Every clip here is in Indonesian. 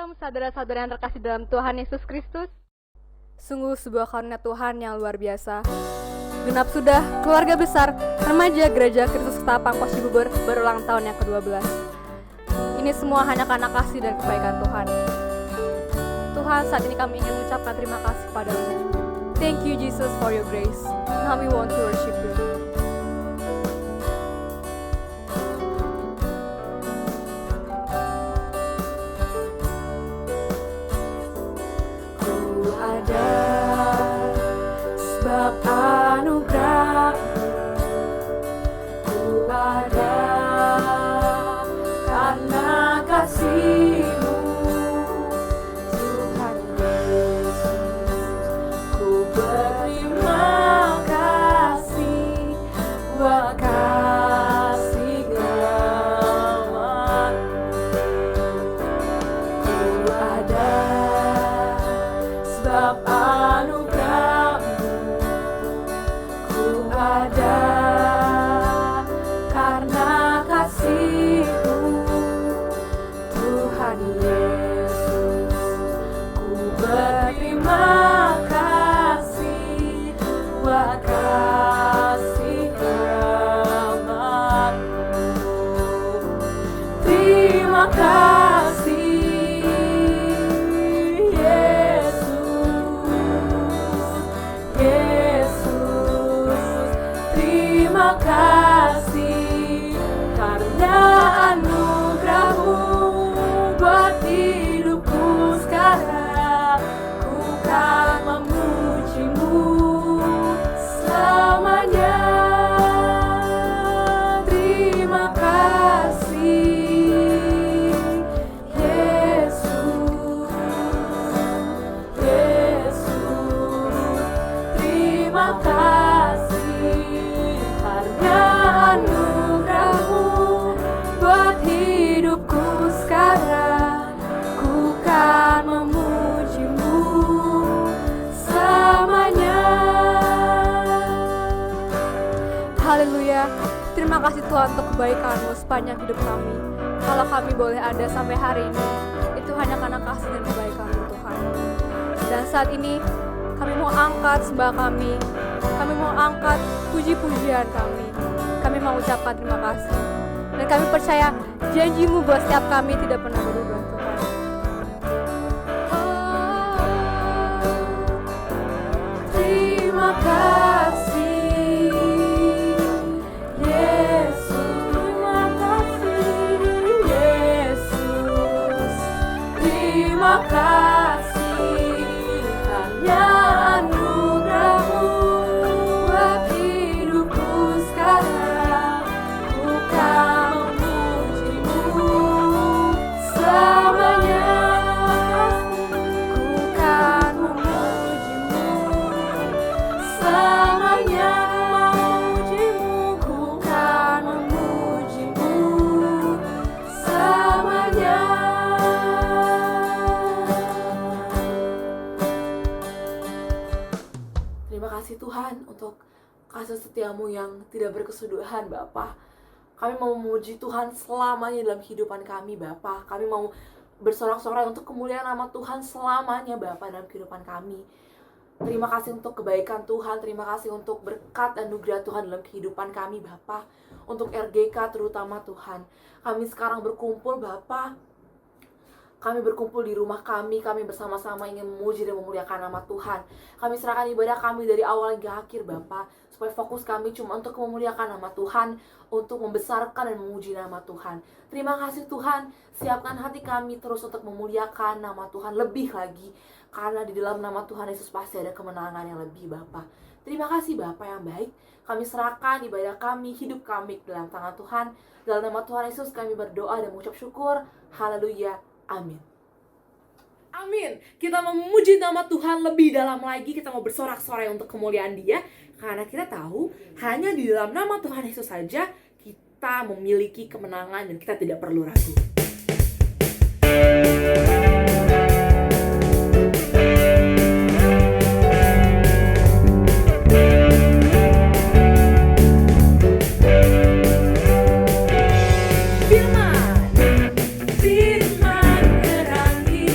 Shalom saudara-saudara yang terkasih dalam Tuhan Yesus Kristus. Sungguh sebuah karunia Tuhan yang luar biasa. Genap sudah keluarga besar remaja Gereja Kristus Ketapang Kos Cibubur berulang tahun yang ke-12. Ini semua hanya karena kasih dan kebaikan Tuhan. Tuhan, saat ini kami ingin mengucapkan terima kasih padamu. Thank you Jesus for your grace. Now we want to worship you. Sebab anugerah ku ada karena kasih-Mu Tuhan Yesus. Ku berterima kasih buat kasih karunia-Mu. Ku ada sebab ada karena kasih-Mu Tuhan Yesus. Ku berterima kasih buat kasih karunia-Mu. Terima kasih terima kasih karena anugerah-Mu buat hidupku sekarang. Ku kan memuji-Mu selamanya. Terima kasih Yesus, Yesus. Terima kasih anugerah-Mu buat hidupku sekarang. Ku kan memuji-Mu selamanya. Haleluya. Terima kasih Tuhan untuk kebaikan-Mu sepanjang hidup kami. Kalau kami boleh ada sampai hari ini, itu hanya karena kasih dan kebaikan-Mu Tuhan. Dan saat ini kami mau angkat sembah kami mau angkat puji-pujian kami mau ucapkan terima kasih. Dan kami percaya janji-Mu buat setiap kami tidak pernah berubah Tuhan. Terima kasih Yesus, terima kasih Yesus. Terima kasih hanya anugerah-Mu buat hidupku sekarang. Ku kan memuji-Mu selamanya. Ku kan memuji-Mu selamanya. Ku kan memuji-Mu selamanya. Terima kasih Tuhan untuk kasih setia-Mu yang tidak berkesudahan Bapa. Kami mau memuji Tuhan selamanya dalam kehidupan kami Bapa. Kami mau bersorak-sorai untuk kemuliaan nama Tuhan selamanya Bapa dalam kehidupan kami. Terima kasih untuk kebaikan Tuhan, terima kasih untuk berkat dan anugerah Tuhan dalam kehidupan kami Bapa. Untuk RGK terutama Tuhan. Kami sekarang berkumpul Bapa. Kami berkumpul di rumah kami bersama-sama ingin memuji dan memuliakan nama Tuhan. Kami serahkan ibadah kami dari awal hingga akhir Bapa, supaya fokus kami cuma untuk memuliakan nama Tuhan, untuk membesarkan dan memuji nama Tuhan. Terima kasih Tuhan, siapkan hati kami terus untuk memuliakan nama Tuhan lebih lagi, karena di dalam nama Tuhan Yesus pasti ada kemenangan yang lebih Bapa. Terima kasih Bapa yang baik. Kami serahkan ibadah kami, hidup kami dalam tangan Tuhan. Dalam nama Tuhan Yesus kami berdoa dan mengucap syukur. Haleluya. Amin. Amin. Kita mau memuji nama Tuhan lebih dalam lagi. Kita mau bersorak-sorai untuk kemuliaan Dia. Karena kita tahu hanya di dalam nama Tuhan Yesus saja kita memiliki kemenangan dan kita tidak perlu ragu. Firman terang di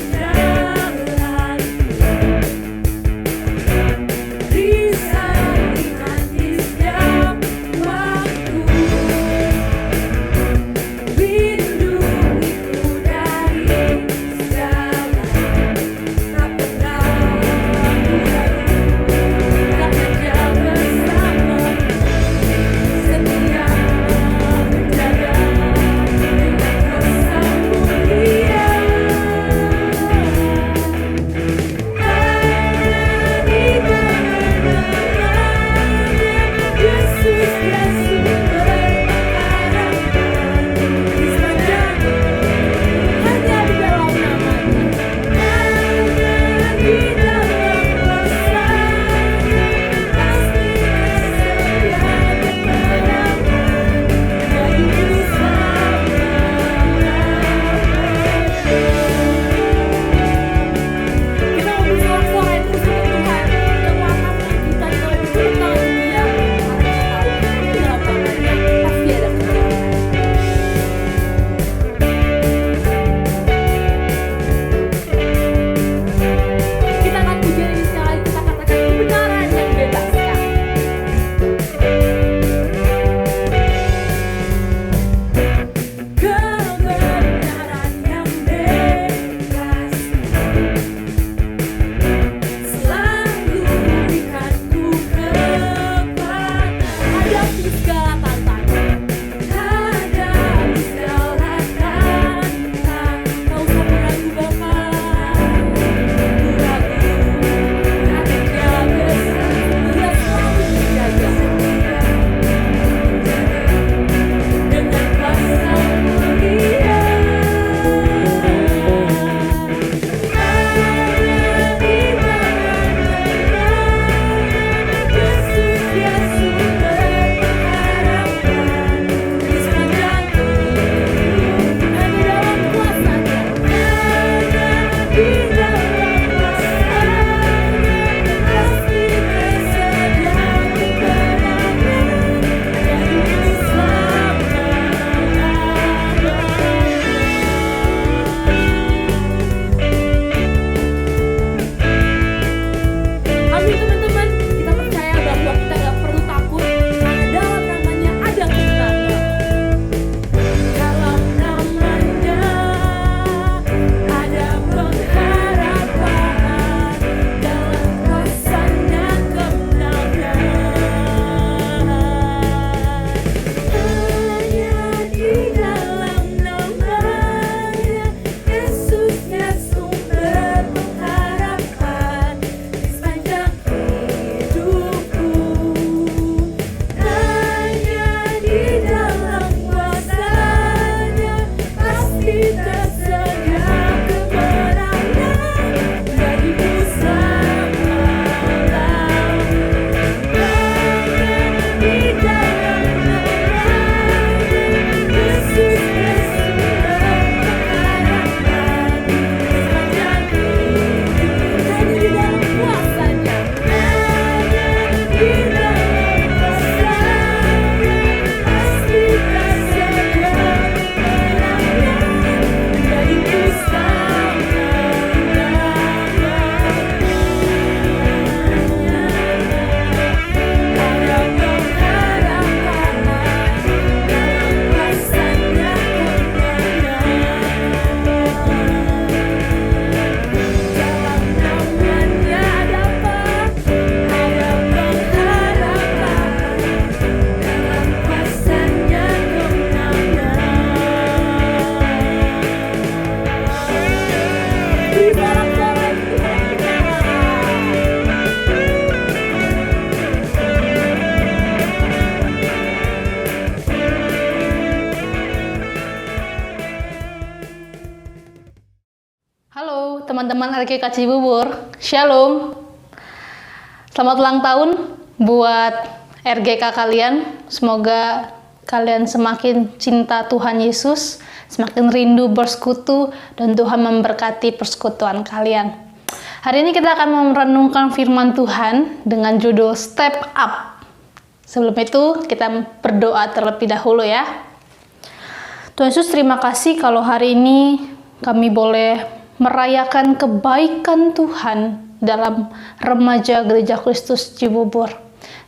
teman-teman RGK Cibubur, Shalom. Selamat ulang tahun buat RGK kalian. Semoga kalian semakin cinta Tuhan Yesus, semakin rindu bersekutu, dan Tuhan memberkati persekutuan kalian. Hari ini kita akan merenungkan firman Tuhan dengan judul Step Up. Sebelum itu, kita berdoa terlebih dahulu ya. Tuhan Yesus, terima kasih kalau hari ini kami boleh merayakan kebaikan Tuhan dalam remaja Gereja Kristus Cibubur.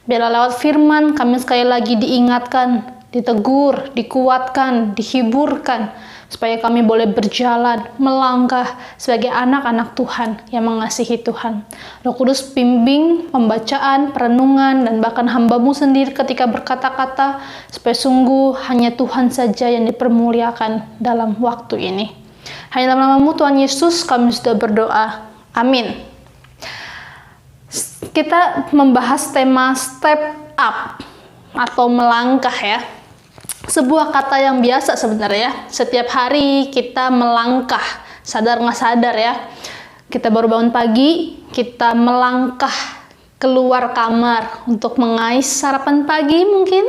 Biarlah lewat firman kami sekali lagi diingatkan, ditegur, dikuatkan, dihiburkan, supaya kami boleh berjalan, melangkah sebagai anak-anak Tuhan yang mengasihi Tuhan. Roh Kudus bimbing pembacaan, perenungan, dan bahkan hamba-Mu sendiri ketika berkata-kata, supaya sungguh hanya Tuhan saja yang dipermuliakan dalam waktu ini. Hanya dalam nama-Mu Tuhan Yesus kami sudah berdoa. Amin. Kita membahas tema step up atau melangkah ya. Sebuah kata yang biasa sebenarnya. Setiap hari kita melangkah, sadar nggak sadar ya. Kita baru bangun pagi, kita melangkah keluar kamar untuk mengais sarapan pagi mungkin.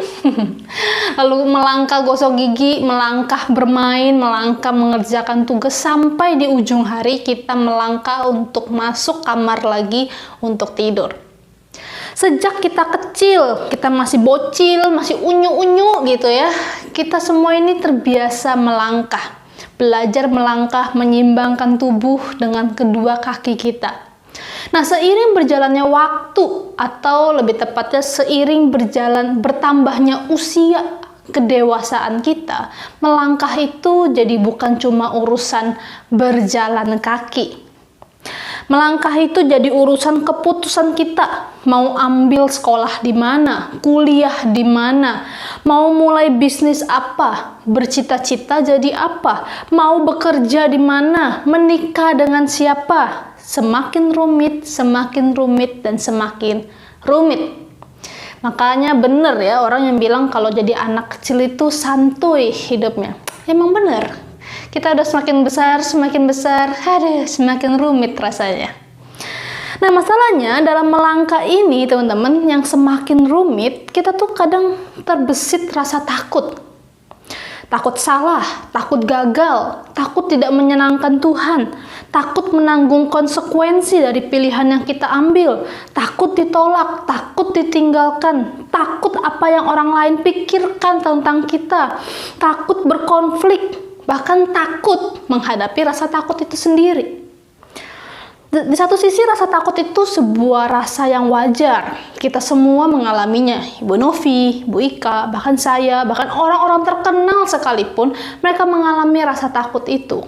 Lalu melangkah gosok gigi, melangkah bermain, melangkah mengerjakan tugas, sampai di ujung hari kita melangkah untuk masuk kamar lagi untuk tidur. Sejak kita kecil, kita masih bocil, masih unyu-unyu gitu ya, kita semua ini terbiasa melangkah. Belajar melangkah, menyimbangkan tubuh dengan kedua kaki kita. Nah, seiring berjalannya waktu, atau lebih tepatnya seiring bertambahnya usia kedewasaan kita, melangkah itu jadi bukan cuma urusan berjalan kaki. Melangkah itu jadi urusan keputusan kita. Mau ambil sekolah di mana, kuliah di mana, mau mulai bisnis apa, bercita-cita jadi apa, mau bekerja di mana, menikah dengan siapa. Semakin rumit, dan semakin rumit. Makanya bener ya orang yang bilang kalau jadi anak kecil itu santuy hidupnya. Emang bener. Kita udah semakin besar, semakin rumit rasanya. Nah, masalahnya dalam melangkah ini teman-teman, yang semakin rumit, kita tuh kadang terbesit rasa takut. Takut salah, takut gagal, takut tidak menyenangkan Tuhan, takut menanggung konsekuensi dari pilihan yang kita ambil, takut ditolak, takut ditinggalkan, takut apa yang orang lain pikirkan tentang kita, takut berkonflik, bahkan takut menghadapi rasa takut itu sendiri. Di satu sisi rasa takut itu sebuah rasa yang wajar. Kita semua mengalaminya. Ibu Novi, Bu Ika, bahkan saya, bahkan orang-orang terkenal sekalipun, mereka mengalami rasa takut itu.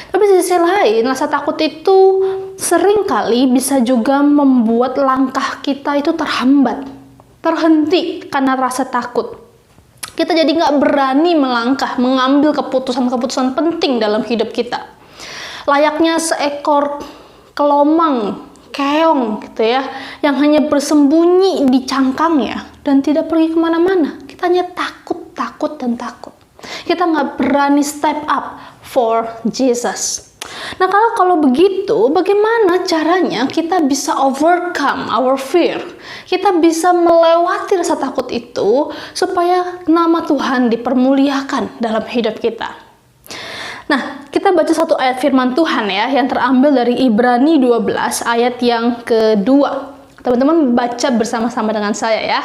Tapi di sisi lain, rasa takut itu seringkali bisa juga membuat langkah kita itu terhambat, terhenti karena rasa takut. Kita jadi nggak berani melangkah, mengambil keputusan-keputusan penting dalam hidup kita. Layaknya seekor kelomang, keong gitu ya, yang hanya bersembunyi di cangkangnya dan tidak pergi kemana-mana. Kita hanya takut. Kita nggak berani step up for Jesus. Nah, kalau begitu, bagaimana caranya kita bisa overcome our fear? Kita bisa melewati rasa takut itu supaya nama Tuhan dipermuliakan dalam hidup kita. Nah, kita baca satu ayat firman Tuhan ya, yang terambil dari Ibrani 12 ayat yang kedua. Teman-teman baca bersama-sama dengan saya ya.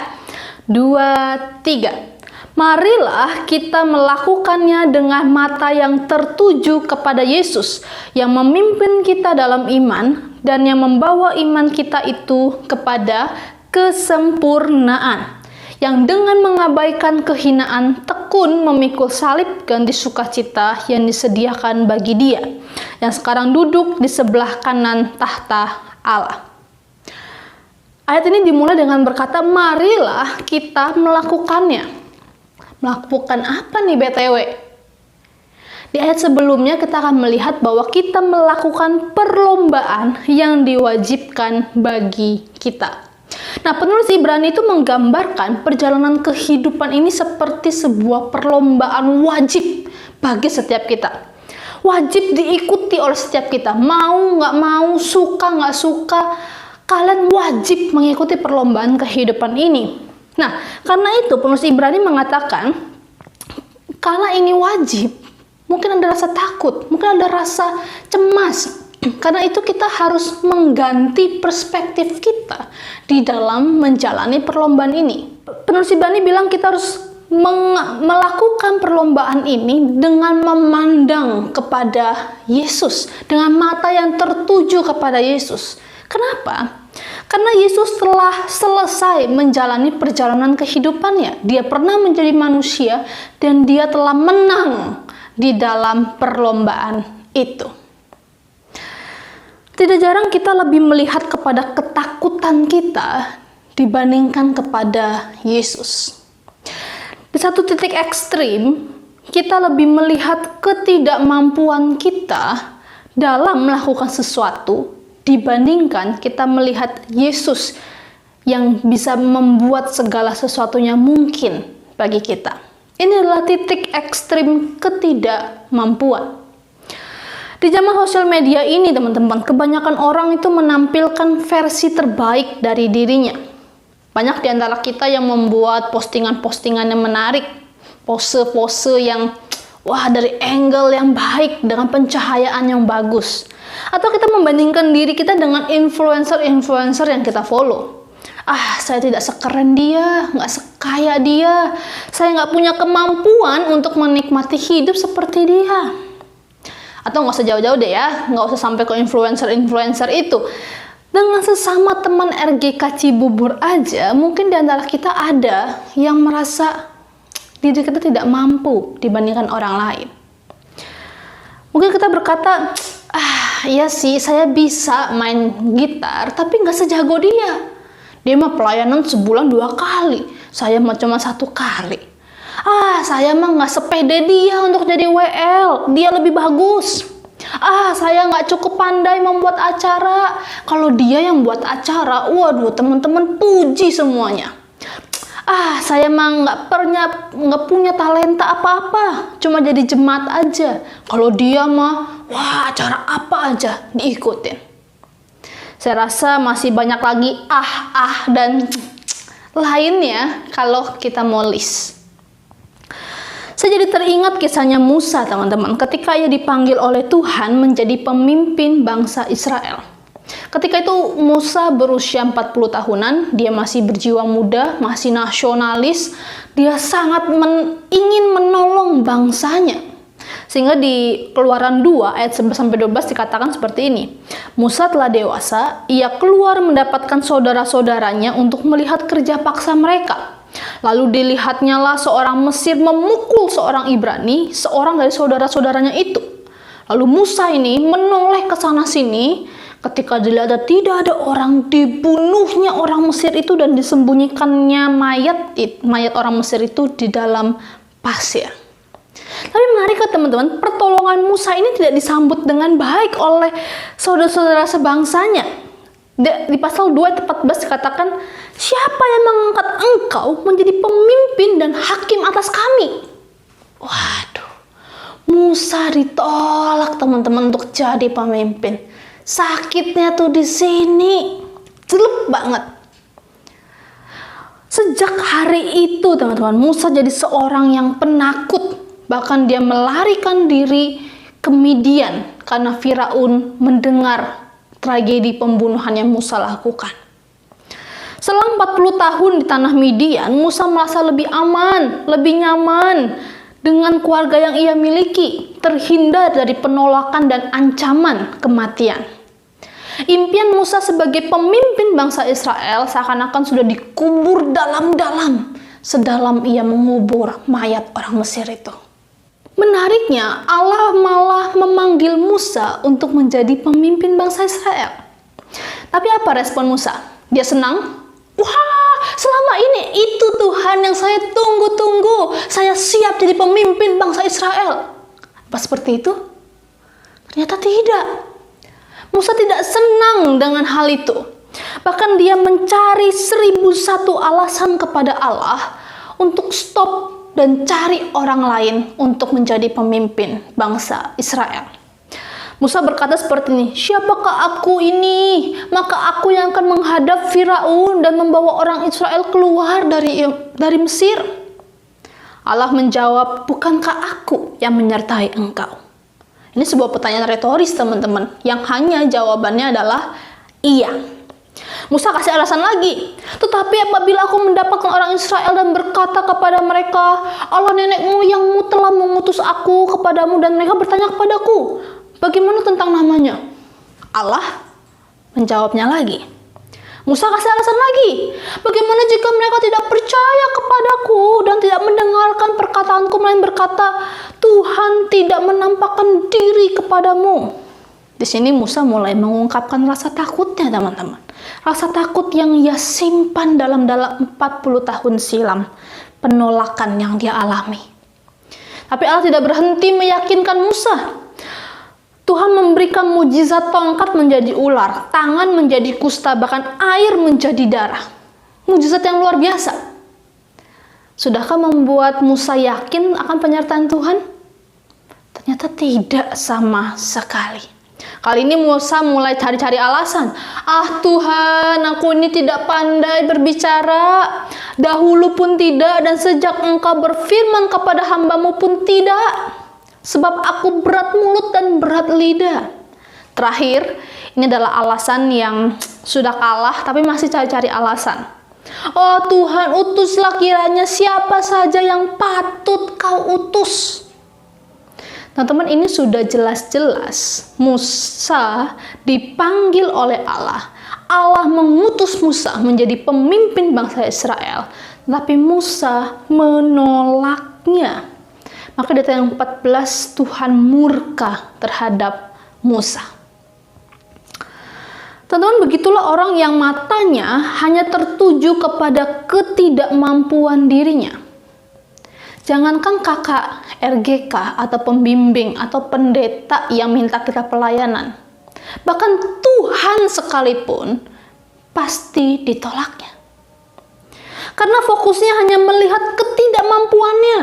2, 3. Marilah kita melakukannya dengan mata yang tertuju kepada Yesus, yang memimpin kita dalam iman, dan yang membawa iman kita itu kepada kesempurnaan, yang dengan mengabaikan kehinaan tekun memikul salib ganti sukacita yang disediakan bagi Dia, yang sekarang duduk di sebelah kanan tahta Allah. Ayat ini dimulai dengan berkata, marilah kita melakukannya. Melakukan apa nih BTW? Di ayat sebelumnya kita akan melihat bahwa kita melakukan perlombaan yang diwajibkan bagi kita. Nah, penulis Ibrani itu menggambarkan perjalanan kehidupan ini seperti sebuah perlombaan wajib bagi setiap kita. wajib diikuti oleh setiap kita. Mau nggak mau, suka nggak suka, kalian wajib mengikuti perlombaan kehidupan ini. Nah, karena itu penulis Ibrani mengatakan, karena ini wajib, mungkin ada rasa takut, mungkin ada rasa cemas. Karena itu kita harus mengganti perspektif kita di dalam menjalani perlombaan ini. Penulis Ibrani bilang kita harus melakukan perlombaan ini dengan memandang kepada Yesus, dengan mata yang tertuju kepada Yesus. Kenapa? Karena Yesus telah selesai menjalani perjalanan kehidupannya. Dia pernah menjadi manusia dan dia telah menang di dalam perlombaan itu. Tidak jarang kita lebih melihat kepada ketakutan kita dibandingkan kepada Yesus. Di satu titik ekstrim, kita lebih melihat ketidakmampuan kita dalam melakukan sesuatu dibandingkan kita melihat Yesus yang bisa membuat segala sesuatunya mungkin bagi kita. Ini adalah titik ekstrim ketidakmampuan. Di zaman sosial media ini, teman-teman, kebanyakan orang itu menampilkan versi terbaik dari dirinya. Banyak di antara kita yang membuat postingan-postingan yang menarik, pose-pose yang dari angle yang baik dengan pencahayaan yang bagus. Atau kita membandingkan diri kita dengan influencer-influencer yang kita follow. Saya tidak sekeren dia, nggak sekaya dia, saya nggak punya kemampuan untuk menikmati hidup seperti dia. Atau nggak usah jauh-jauh deh ya, nggak usah sampai ke influencer-influencer itu. Dengan sesama teman RGK Cibubur aja, mungkin di antara kita ada yang merasa diri kita tidak mampu dibandingkan orang lain. Mungkin kita berkata, iya sih saya bisa main gitar, tapi nggak sejago dia. Dia mah pelayanan sebulan 2 kali, saya mah cuma 1 kali. Saya mah nggak sepede dia untuk jadi WL, dia lebih bagus. Saya nggak cukup pandai membuat acara, kalau dia yang buat acara, waduh teman-teman puji semuanya. Saya mah nggak punya talenta apa-apa, cuma jadi jemaat aja. Kalau dia mah, acara apa aja diikutin. Saya rasa masih banyak lagi dan lainnya kalau kita mau list. Saya jadi teringat kisahnya Musa, teman-teman, ketika ia dipanggil oleh Tuhan menjadi pemimpin bangsa Israel. Ketika itu Musa berusia 40 tahunan, dia masih berjiwa muda, masih nasionalis, dia sangat ingin menolong bangsanya. Sehingga di Keluaran 2 ayat 11-12 dikatakan seperti ini. Musa telah dewasa, ia keluar mendapatkan saudara-saudaranya untuk melihat kerja paksa mereka. Lalu dilihatnya lah seorang Mesir memukul seorang Ibrani, seorang dari saudara-saudaranya itu. Lalu Musa ini menoleh ke sana sini, ketika dilihat tidak ada orang, dibunuhnya orang Mesir itu dan disembunyikannya mayat orang Mesir itu di dalam pasir. Tapi menarik teman-teman, pertolongan Musa ini tidak disambut dengan baik oleh saudara-saudara sebangsanya. Di pasal 2 ayat 14 dikatakan, siapa yang mengangkat engkau menjadi pemimpin dan hakim atas kami? Waduh, Musa ditolak teman-teman untuk jadi pemimpin. Sakitnya tuh di sini, jelek banget. Sejak hari itu teman-teman, Musa jadi seorang yang penakut. Bahkan dia melarikan diri ke Midian karena Firaun mendengar tragedi pembunuhan yang Musa lakukan. Selang 40 tahun di tanah Midian, Musa merasa lebih aman, lebih nyaman dengan keluarga yang ia miliki, terhindar dari penolakan dan ancaman kematian. Impian Musa sebagai pemimpin bangsa Israel seakan-akan sudah dikubur dalam-dalam, sedalam ia mengubur mayat orang Mesir itu. Menariknya, Allah malah memanggil Musa untuk menjadi pemimpin bangsa Israel. Tapi apa respon Musa? Dia senang? Selama ini itu Tuhan yang saya tunggu-tunggu. Saya siap jadi pemimpin bangsa Israel. Apa seperti itu? Ternyata tidak. Musa tidak senang dengan hal itu. Bahkan dia mencari 1001 alasan kepada Allah untuk stop dan cari orang lain untuk menjadi pemimpin bangsa Israel. Musa berkata seperti ini, "Siapakah aku ini? Maka aku yang akan menghadap Firaun dan membawa orang Israel keluar dari Mesir." Allah menjawab, "Bukankah aku yang menyertai engkau?" Ini sebuah pertanyaan retoris, teman-teman, yang hanya jawabannya adalah iya. Musa kasih alasan lagi, "Tetapi apabila aku mendapatkan orang Israel dan berkata kepada mereka, Allah nenek moyangmu telah mengutus aku kepadamu, dan mereka bertanya kepadaku, bagaimana tentang namanya?" Allah menjawabnya lagi. Musa kasih alasan lagi, "Bagaimana jika mereka tidak percaya kepadaku dan tidak mendengarkan perkataanku, melainkan berkata, Tuhan tidak menampakkan diri kepadamu?" Di sini Musa mulai mengungkapkan rasa takutnya, teman-teman. Rasa takut yang ia simpan dalam 40 tahun silam, penolakan yang dia alami. Tapi Allah tidak berhenti meyakinkan Musa. Tuhan memberikan mujizat tongkat menjadi ular, tangan menjadi kusta, bahkan air menjadi darah. Mujizat yang luar biasa. Sudahkah membuat Musa yakin akan penyertaan Tuhan? Ternyata tidak sama sekali. Kali ini Musa mulai cari-cari alasan. Tuhan, aku ini tidak pandai berbicara. Dahulu pun tidak, dan sejak engkau berfirman kepada hambamu pun tidak. Sebab aku berat mulut dan berat lidah. Terakhir, ini adalah alasan yang sudah kalah tapi masih cari-cari alasan. Oh Tuhan, utuslah kiranya siapa saja yang patut kau utus. Teman-teman, ini sudah jelas-jelas Musa dipanggil oleh Allah. Allah mengutus Musa menjadi pemimpin bangsa Israel. Tapi Musa menolaknya. Maka di ayat yang 14 Tuhan murka terhadap Musa. Teman-teman, begitulah orang yang matanya hanya tertuju kepada ketidakmampuan dirinya. Jangankan kakak RGK atau pembimbing atau pendeta yang minta kita pelayanan. Bahkan Tuhan sekalipun pasti ditolaknya. Karena fokusnya hanya melihat ketidakmampuannya.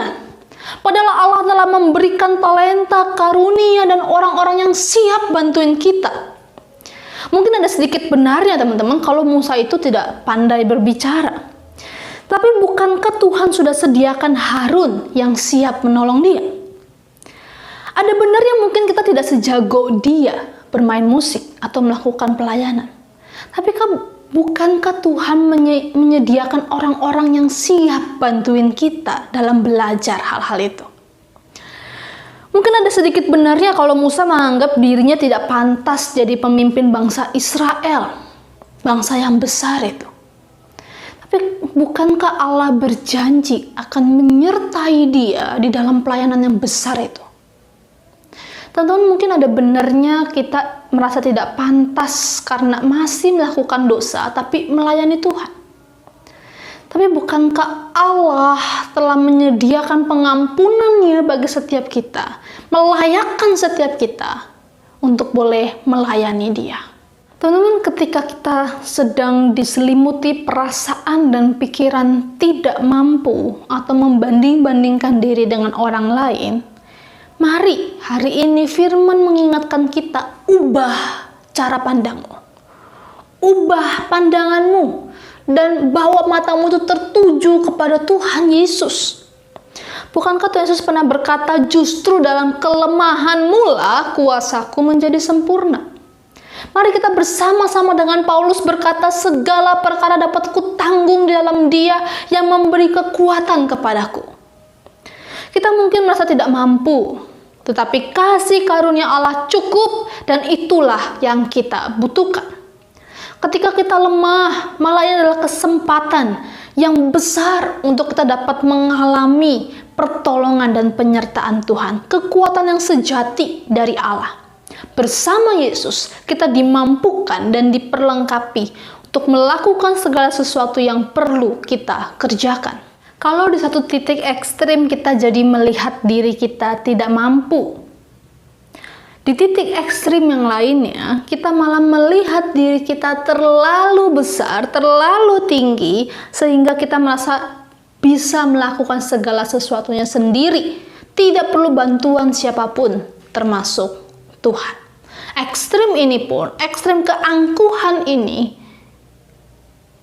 Padahal Allah telah memberikan talenta, karunia, dan orang-orang yang siap bantuin kita. Mungkin ada sedikit benarnya, teman-teman, kalau Musa itu tidak pandai berbicara. Tapi bukankah Tuhan sudah sediakan Harun yang siap menolong dia? Ada benarnya mungkin kita tidak sejago dia bermain musik atau melakukan pelayanan. Tapi bukankah Tuhan menyediakan orang-orang yang siap bantuin kita dalam belajar hal-hal itu? Mungkin ada sedikit benarnya kalau Musa menganggap dirinya tidak pantas jadi pemimpin bangsa Israel, bangsa yang besar itu. Tapi bukankah Allah berjanji akan menyertai dia di dalam pelayanan yang besar itu? Teman-teman, mungkin ada benarnya kita merasa tidak pantas karena masih melakukan dosa tapi melayani Tuhan. Tapi bukankah Allah telah menyediakan pengampunannya bagi setiap kita, melayakkan setiap kita untuk boleh melayani Dia? Teman-teman, ketika kita sedang diselimuti perasaan dan pikiran tidak mampu atau membanding-bandingkan diri dengan orang lain, mari hari ini firman mengingatkan kita, ubah cara pandangmu. Ubah pandanganmu. Dan bawa matamu itu tertuju kepada Tuhan Yesus. Bukankah Tuhan Yesus pernah berkata, justru dalam kelemahanmu lah kuasaku menjadi sempurna. Mari kita bersama-sama dengan Paulus berkata, segala perkara dapat kutanggung di dalam Dia yang memberi kekuatan kepadaku. Kita mungkin merasa tidak mampu, tetapi kasih karunia Allah cukup, dan itulah yang kita butuhkan. Ketika kita lemah, malah ini adalah kesempatan yang besar untuk kita dapat mengalami pertolongan dan penyertaan Tuhan, kekuatan yang sejati dari Allah. Bersama Yesus, kita dimampukan dan diperlengkapi untuk melakukan segala sesuatu yang perlu kita kerjakan. Kalau di satu titik ekstrim kita jadi melihat diri kita tidak mampu, di titik ekstrim yang lainnya, kita malah melihat diri kita terlalu besar, terlalu tinggi, sehingga kita merasa bisa melakukan segala sesuatunya sendiri, tidak perlu bantuan siapapun, termasuk Tuhan. Ekstrim ini pun, ekstrim keangkuhan ini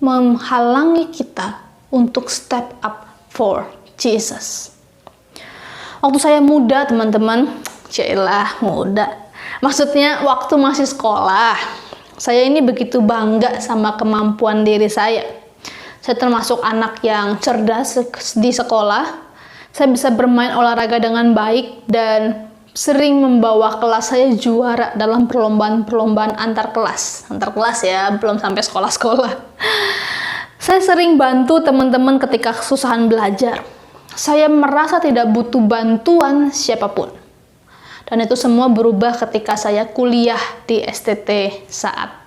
menghalangi kita untuk step up for Jesus. Waktu saya muda, teman-teman, cielah muda. Maksudnya waktu masih sekolah, saya ini begitu bangga sama kemampuan diri saya. Saya termasuk anak yang cerdas di sekolah. Saya bisa bermain olahraga dengan baik dan sering membawa kelas saya juara dalam perlombaan-perlombaan antar kelas. Antar kelas ya, belum sampai sekolah-sekolah. Saya sering bantu teman-teman ketika kesusahan belajar. Saya merasa tidak butuh bantuan siapapun. Dan itu semua berubah ketika saya kuliah di STT saat.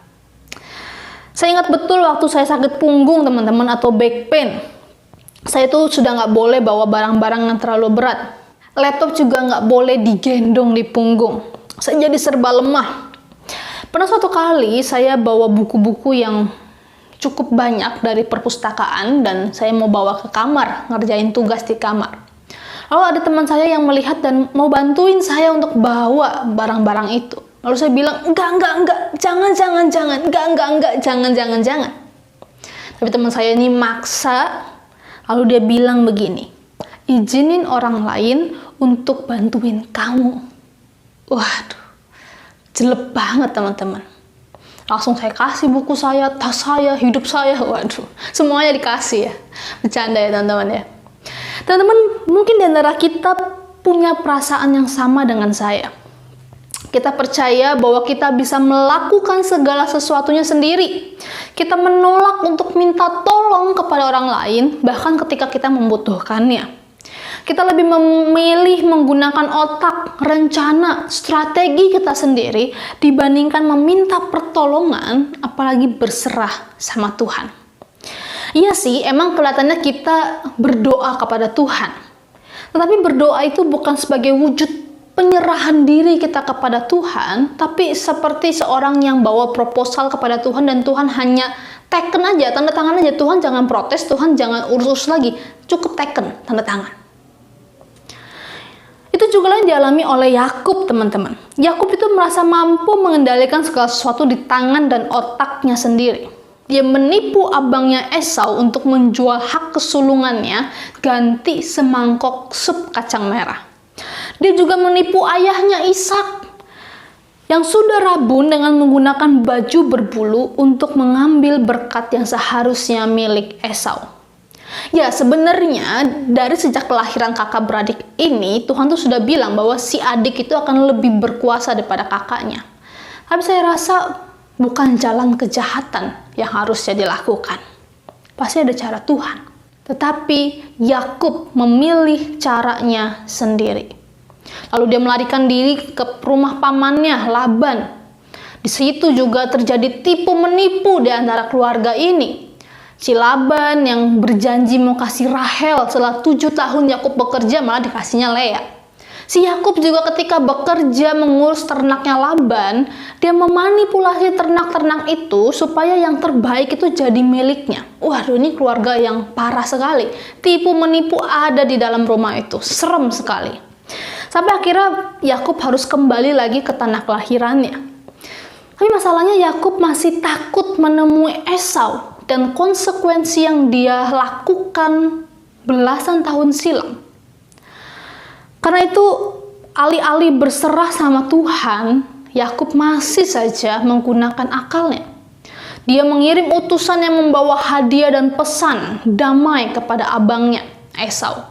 Saya ingat betul waktu saya sakit punggung, teman-teman, atau back pain. Saya tuh sudah nggak boleh bawa barang-barang yang terlalu berat. Laptop juga nggak boleh digendong di punggung. Saya jadi serba lemah. Pernah suatu kali saya bawa buku-buku yang cukup banyak dari perpustakaan dan saya mau bawa ke kamar, ngerjain tugas di kamar. Lalu ada teman saya yang melihat dan mau bantuin saya untuk bawa barang-barang itu. Lalu saya bilang, enggak, jangan, jangan. Tapi teman saya ini maksa, lalu dia bilang begini, izinin orang lain untuk bantuin kamu. Waduh, jelek banget teman-teman. Langsung saya kasih buku saya, tas saya, hidup saya, waduh, semuanya dikasih ya. Bercanda ya teman-teman ya. Teman-teman, mungkin di antara kita punya perasaan yang sama dengan saya. Kita percaya bahwa kita bisa melakukan segala sesuatunya sendiri. Kita menolak untuk minta tolong kepada orang lain, bahkan ketika kita membutuhkannya. Kita lebih memilih menggunakan otak, rencana, strategi kita sendiri dibandingkan meminta pertolongan, apalagi berserah sama Tuhan. Iya sih, emang kelihatannya kita berdoa kepada Tuhan. Tetapi berdoa itu bukan sebagai wujud penyerahan diri kita kepada Tuhan, tapi seperti seorang yang bawa proposal kepada Tuhan dan Tuhan hanya teken aja, tanda tangan aja. Tuhan jangan protes, Tuhan jangan urus lagi, cukup teken, tanda tangan. Itu juga yang dialami oleh Yakub, teman-teman. Yakub itu merasa mampu mengendalikan segala sesuatu di tangan dan otaknya sendiri. Dia menipu abangnya Esau untuk menjual hak kesulungannya ganti semangkok sup kacang merah. Dia juga menipu ayahnya Ishak yang sudah rabun dengan menggunakan baju berbulu untuk mengambil berkat yang seharusnya milik Esau. Ya, sebenarnya dari sejak kelahiran kakak beradik ini, Tuhan tuh sudah bilang bahwa si adik itu akan lebih berkuasa daripada kakaknya. Tapi saya rasa bukan jalan kejahatan yang harusnya dilakukan. Pasti ada cara Tuhan. Tetapi Yakub memilih caranya sendiri. Lalu dia melarikan diri ke rumah pamannya, Laban. Di situ juga terjadi tipu menipu di antara keluarga ini. Si Laban yang berjanji mau kasih Rahel setelah 7 tahun Yakub bekerja malah dikasihnya Lea. Si Yakub juga ketika bekerja mengurus ternaknya Laban, dia memanipulasi ternak-ternak itu supaya yang terbaik itu jadi miliknya. Waduh, ini keluarga yang parah sekali. Tipu menipu ada di dalam rumah itu, serem sekali. Sampai akhirnya Yakub harus kembali lagi ke tanah kelahirannya. Tapi masalahnya Yakub masih takut menemui Esau dan konsekuensi yang dia lakukan belasan tahun silam. Karena itu, alih-alih berserah sama Tuhan, Yakub masih saja menggunakan akalnya. Dia mengirim utusan yang membawa hadiah dan pesan damai kepada abangnya, Esau.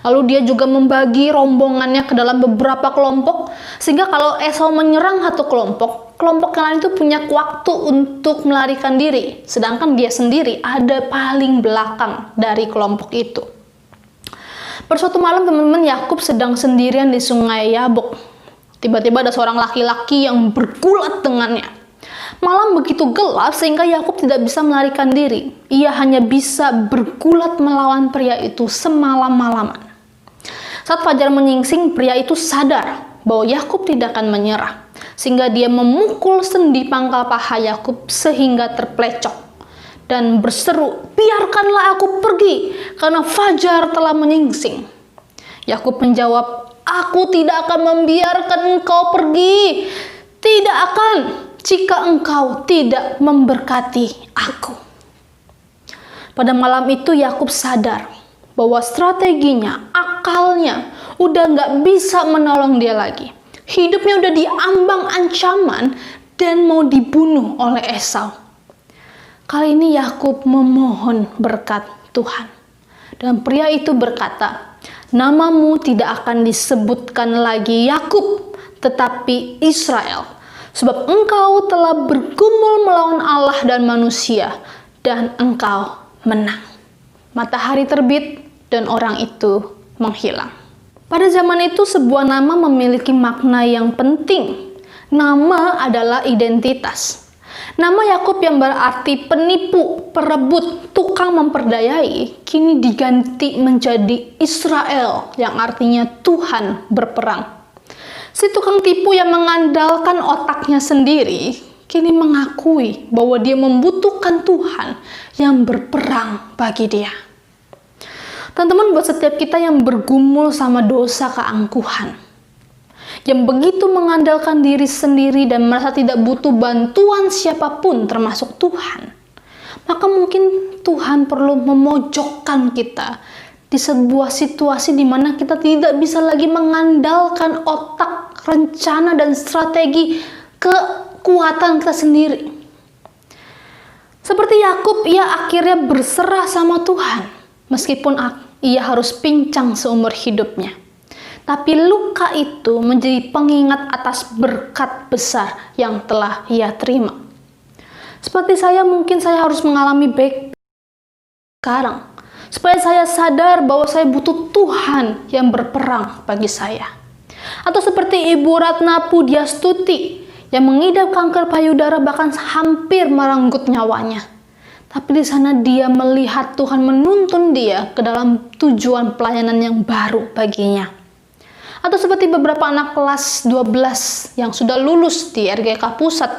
Lalu dia juga membagi rombongannya ke dalam beberapa kelompok, sehingga kalau Esau menyerang satu kelompok, kelompok yang lain itu punya waktu untuk melarikan diri, sedangkan dia sendiri ada paling belakang dari kelompok itu. Pada suatu malam, teman-teman, Yakub sedang sendirian di sungai Yabok. Tiba-tiba ada seorang laki-laki yang bergulat dengannya. Malam begitu gelap sehingga Yakub tidak bisa melarikan diri. Ia hanya bisa bergulat melawan pria itu semalam-malaman. Saat fajar menyingsing, pria itu sadar bahwa Yakub tidak akan menyerah, sehingga dia memukul sendi pangkal paha Yakub sehingga terplecok. dan berseru, "Biarkanlah aku pergi, karena fajar telah menyingsing." Yakub menjawab, "Aku tidak akan membiarkan engkau pergi. Tidak akan, jika engkau tidak memberkati aku." Pada malam itu Yakub sadar bahwa strateginya, akalnya udah gak bisa menolong dia lagi. Hidupnya udah diambang ancaman dan mau dibunuh oleh Esau. Kali ini Yakub memohon berkat Tuhan. Dan pria itu berkata, "Namamu tidak akan disebutkan lagi Yakub, tetapi Israel. Sebab engkau telah bergumul melawan Allah dan manusia, dan engkau menang." Matahari terbit dan orang itu menghilang. Pada zaman itu sebuah nama memiliki makna yang penting. Nama adalah identitas. Nama Yakub yang berarti penipu, perebut, tukang memperdayai, kini diganti menjadi Israel yang artinya Tuhan berperang. Si tukang tipu yang mengandalkan otaknya sendiri, kini mengakui bahwa dia membutuhkan Tuhan yang berperang bagi dia. Teman-teman, buat setiap kita yang bergumul sama dosa keangkuhan, yang begitu mengandalkan diri sendiri dan merasa tidak butuh bantuan siapapun termasuk Tuhan, maka mungkin Tuhan perlu memojokkan kita di sebuah situasi di mana kita tidak bisa lagi mengandalkan otak, rencana, dan strategi kekuatan kita sendiri. Seperti Yakub, ia akhirnya berserah sama Tuhan, meskipun ia harus pincang seumur hidupnya. Tapi luka itu menjadi pengingat atas berkat besar yang telah ia terima. Seperti saya, mungkin saya harus mengalami baik sekarang, supaya saya sadar bahwa saya butuh Tuhan yang berperang bagi saya. Atau seperti Ibu Ratna Pudiastuti yang mengidap kanker payudara bahkan hampir merenggut nyawanya. Tapi di sana dia melihat Tuhan menuntun dia ke dalam tujuan pelayanan yang baru baginya. Atau seperti beberapa anak kelas 12 yang sudah lulus di RGK Pusat.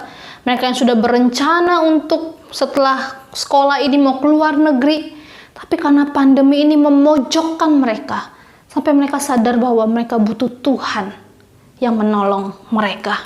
Mereka yang sudah berencana untuk setelah sekolah ini mau keluar negeri. Tapi karena pandemi ini memojokkan mereka. Sampai mereka sadar bahwa mereka butuh Tuhan yang menolong mereka.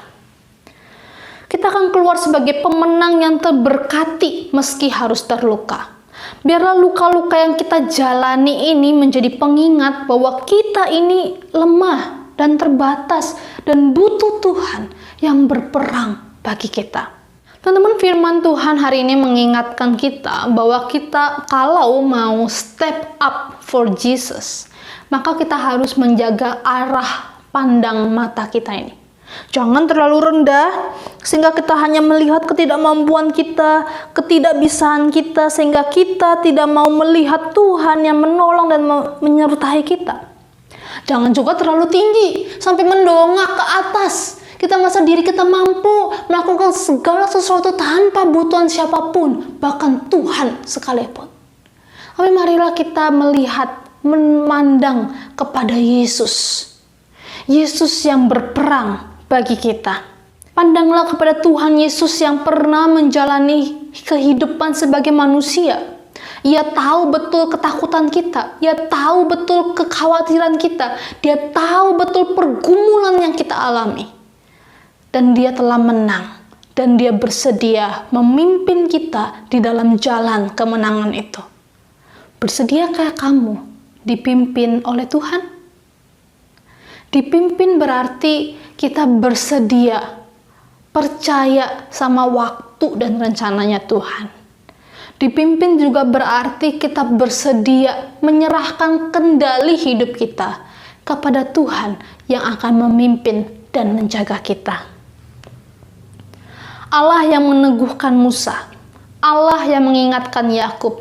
Kita akan keluar sebagai pemenang yang terberkati meski harus terluka. Biarlah luka-luka yang kita jalani ini menjadi pengingat bahwa kita ini lemah dan terbatas dan butuh Tuhan yang berperang bagi kita. Teman-teman, firman Tuhan hari ini mengingatkan kita bahwa kita kalau mau step up for Jesus, maka kita harus menjaga arah pandang mata kita ini. Jangan terlalu rendah sehingga kita hanya melihat ketidakmampuan kita, ketidakbisaan kita, sehingga kita tidak mau melihat Tuhan yang menolong dan menyertai kita. Jangan juga terlalu tinggi sampai mendongak ke atas. Kita merasa diri kita mampu melakukan segala sesuatu tanpa bantuan siapapun, bahkan Tuhan sekalipun. Tapi marilah kita melihat, memandang kepada Yesus. Yesus yang berperang bagi kita. Pandanglah kepada Tuhan Yesus yang pernah menjalani kehidupan sebagai manusia. Ia tahu betul ketakutan kita. Ia tahu betul kekhawatiran kita. Dia tahu betul pergumulan yang kita alami. Dan dia telah menang. Dan dia bersedia memimpin kita di dalam jalan kemenangan itu. Bersediakah kamu dipimpin oleh Tuhan? Dipimpin berarti kita bersedia, percaya sama waktu dan rencananya Tuhan. Dipimpin juga berarti kita bersedia menyerahkan kendali hidup kita kepada Tuhan yang akan memimpin dan menjaga kita. Allah yang meneguhkan Musa, Allah yang mengingatkan Yakub,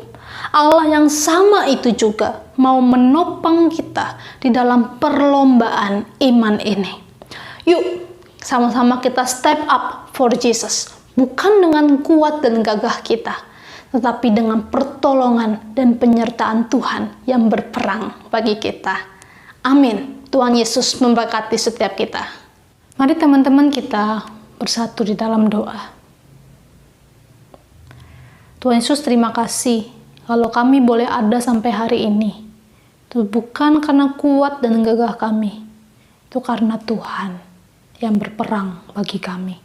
Allah yang sama itu juga mau menopang kita di dalam perlombaan iman ini. Yuk, sama-sama kita step up for Jesus. Bukan dengan kuat dan gagah kita, tetapi dengan pertolongan dan penyertaan Tuhan yang berperang bagi kita. Amin. Tuhan Yesus memberkati setiap kita. Mari teman-teman kita bersatu di dalam doa. Tuhan Yesus, terima kasih kalau kami boleh ada sampai hari ini. Itu bukan karena kuat dan gagah kami, itu karena Tuhan yang berperang bagi kami.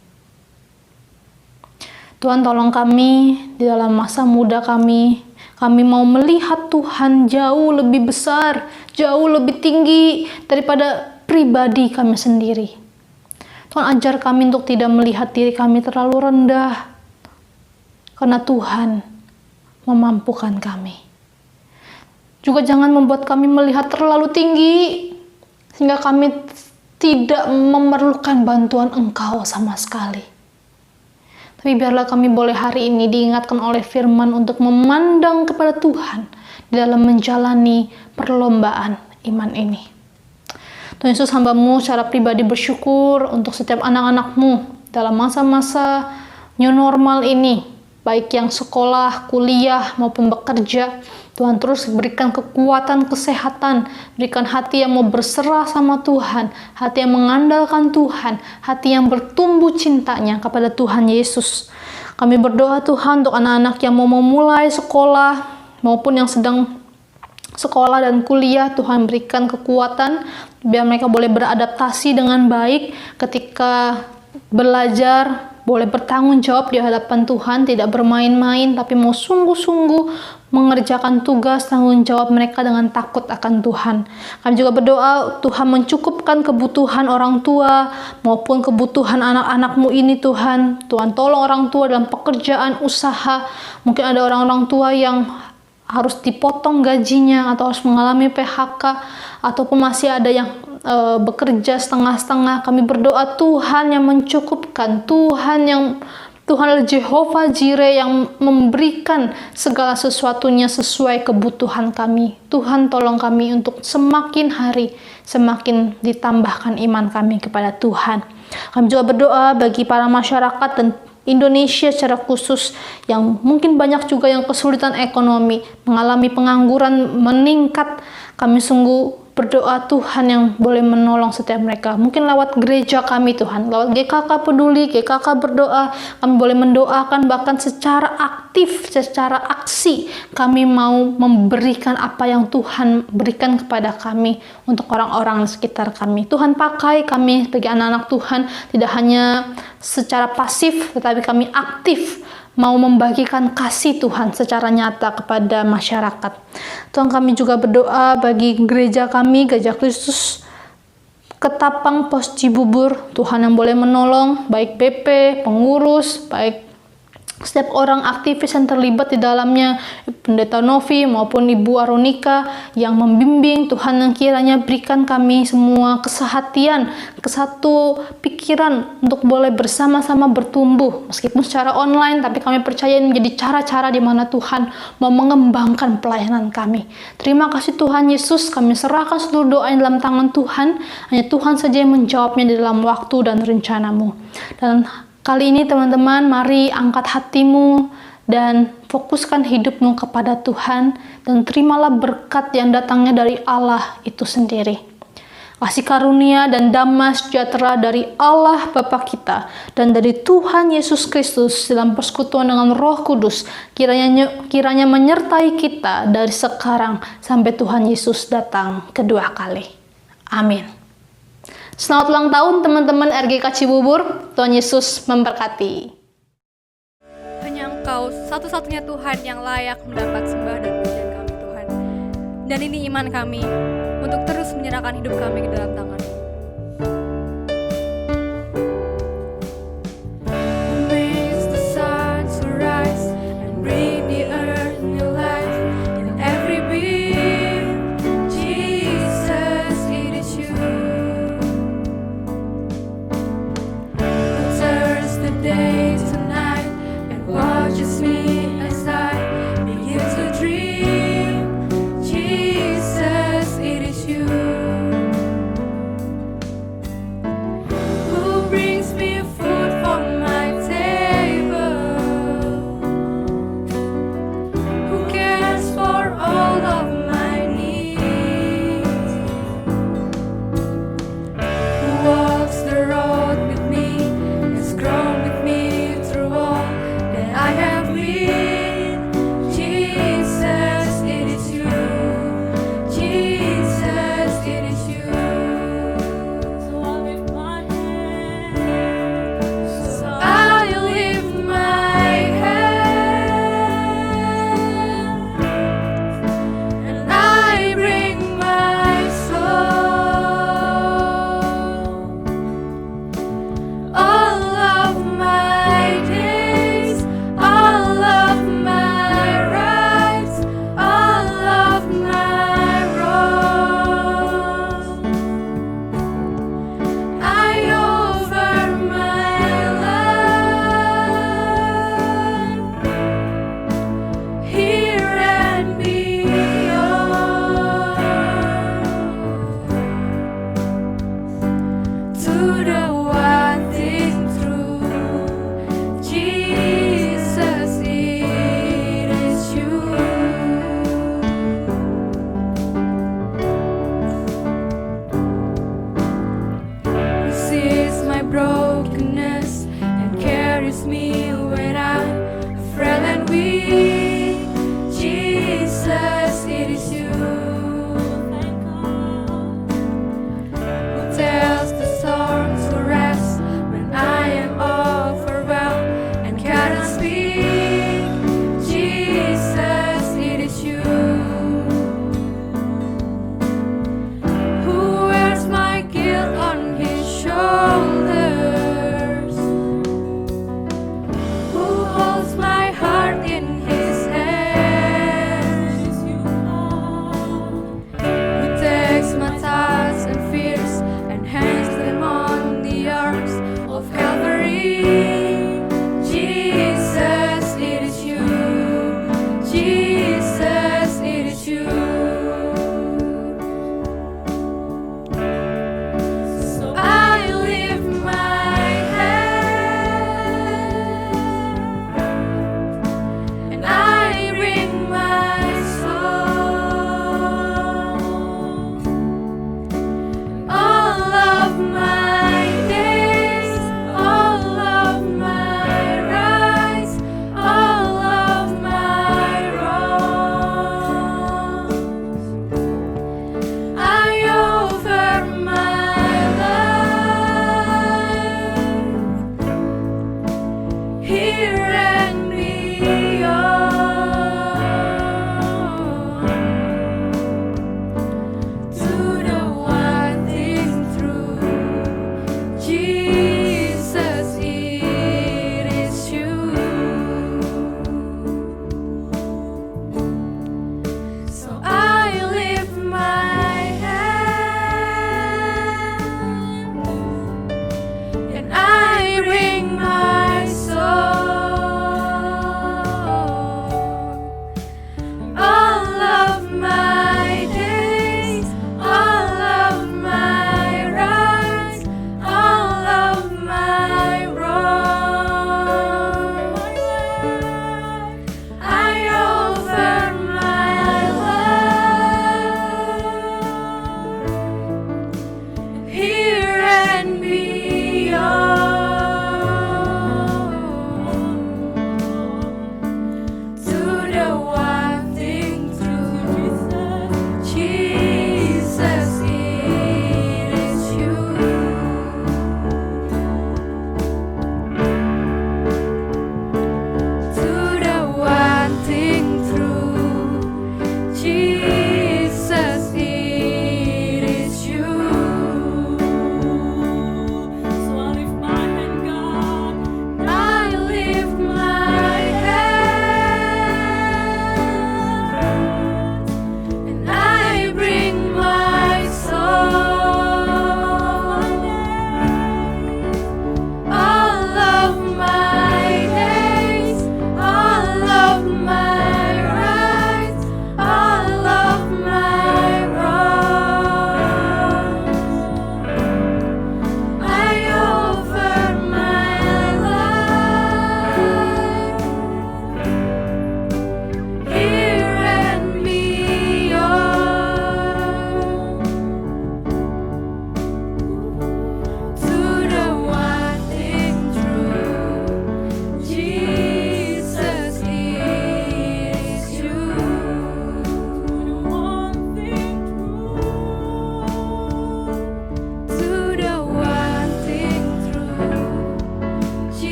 Tuhan, tolong kami di dalam masa muda kami mau melihat Tuhan jauh lebih besar, jauh lebih tinggi daripada pribadi kami sendiri. Tuhan, ajar kami untuk tidak melihat diri kami terlalu rendah, karena Tuhan memampukan kami. Juga jangan membuat kami melihat terlalu tinggi, sehingga kami tidak memerlukan bantuan Engkau sama sekali. Tapi biarlah kami boleh hari ini diingatkan oleh firman untuk memandang kepada Tuhan di dalam menjalani perlombaan iman ini. Tuhan Yesus, hamba-Mu secara pribadi bersyukur untuk setiap anak-anak-Mu dalam masa-masa new normal ini, baik yang sekolah, kuliah, maupun bekerja. Tuhan, terus berikan kekuatan, kesehatan, berikan hati yang mau berserah sama Tuhan, hati yang mengandalkan Tuhan, hati yang bertumbuh cintanya kepada Tuhan Yesus. Kami berdoa Tuhan untuk anak-anak yang mau memulai sekolah, maupun yang sedang sekolah dan kuliah. Tuhan, berikan kekuatan, biar mereka boleh beradaptasi dengan baik ketika belajar, boleh bertanggung jawab di hadapan Tuhan, tidak bermain-main, tapi mau sungguh-sungguh mengerjakan tugas tanggung jawab mereka dengan takut akan Tuhan. Kami juga berdoa Tuhan mencukupkan kebutuhan orang tua maupun kebutuhan anak-anak-Mu ini Tuhan. Tuhan, tolong orang tua dalam pekerjaan, usaha. Mungkin ada orang-orang tua yang harus dipotong gajinya atau harus mengalami PHK, ataupun masih ada yang bekerja setengah-setengah. Kami berdoa Tuhan yang mencukupkan, Tuhan adalah Jehovah Jireh yang memberikan segala sesuatunya sesuai kebutuhan kami. Tuhan, tolong kami untuk semakin hari semakin ditambahkan iman kami kepada Tuhan. Kami juga berdoa bagi para masyarakat dan Indonesia secara khusus yang mungkin banyak juga yang kesulitan ekonomi, mengalami pengangguran meningkat. Kami sungguh berdoa Tuhan yang boleh menolong setiap mereka. Mungkin lewat gereja kami Tuhan, lewat GKK Peduli, GKK Berdoa, kami boleh mendoakan, bahkan secara aktif, secara aksi, kami mau memberikan apa yang Tuhan berikan kepada kami untuk orang-orang di sekitar kami. Tuhan, pakai kami sebagai anak-anak Tuhan, tidak hanya secara pasif, tetapi kami aktif mau membagikan kasih Tuhan secara nyata kepada masyarakat. Tuhan, kami juga berdoa bagi gereja kami, Gereja Kristus Ketapang Pos Cibubur. Tuhan yang boleh menolong, baik BP, pengurus, baik setiap orang aktivis yang terlibat di dalamnya, Pendeta Novi maupun Ibu Aronika yang membimbing. Tuhan, yang kiranya berikan kami semua kesehatian, kesatu pikiran untuk boleh bersama-sama bertumbuh meskipun secara online, tapi kami percaya ini menjadi cara-cara di mana Tuhan mau mengembangkan pelayanan kami. Terima kasih Tuhan Yesus, kami serahkan seluruh doa dalam tangan Tuhan. Hanya Tuhan saja yang menjawabnya di dalam waktu dan rencana-Mu. Dan kali ini teman-teman, mari angkat hatimu dan fokuskan hidupmu kepada Tuhan, dan terimalah berkat yang datangnya dari Allah itu sendiri. Kasih karunia dan damai sejahtera dari Allah Bapa kita dan dari Tuhan Yesus Kristus dalam persekutuan dengan Roh Kudus kiranya menyertai kita dari sekarang sampai Tuhan Yesus datang kedua kali. Amin. Selamat ulang tahun teman-teman RGK Cibubur. Tuhan Yesus memberkati. Hanya Engkau satu-satunya Tuhan yang layak mendapat sembah dan pujian kami Tuhan. Dan ini iman kami untuk terus menyerahkan hidup kami ke dalam tangan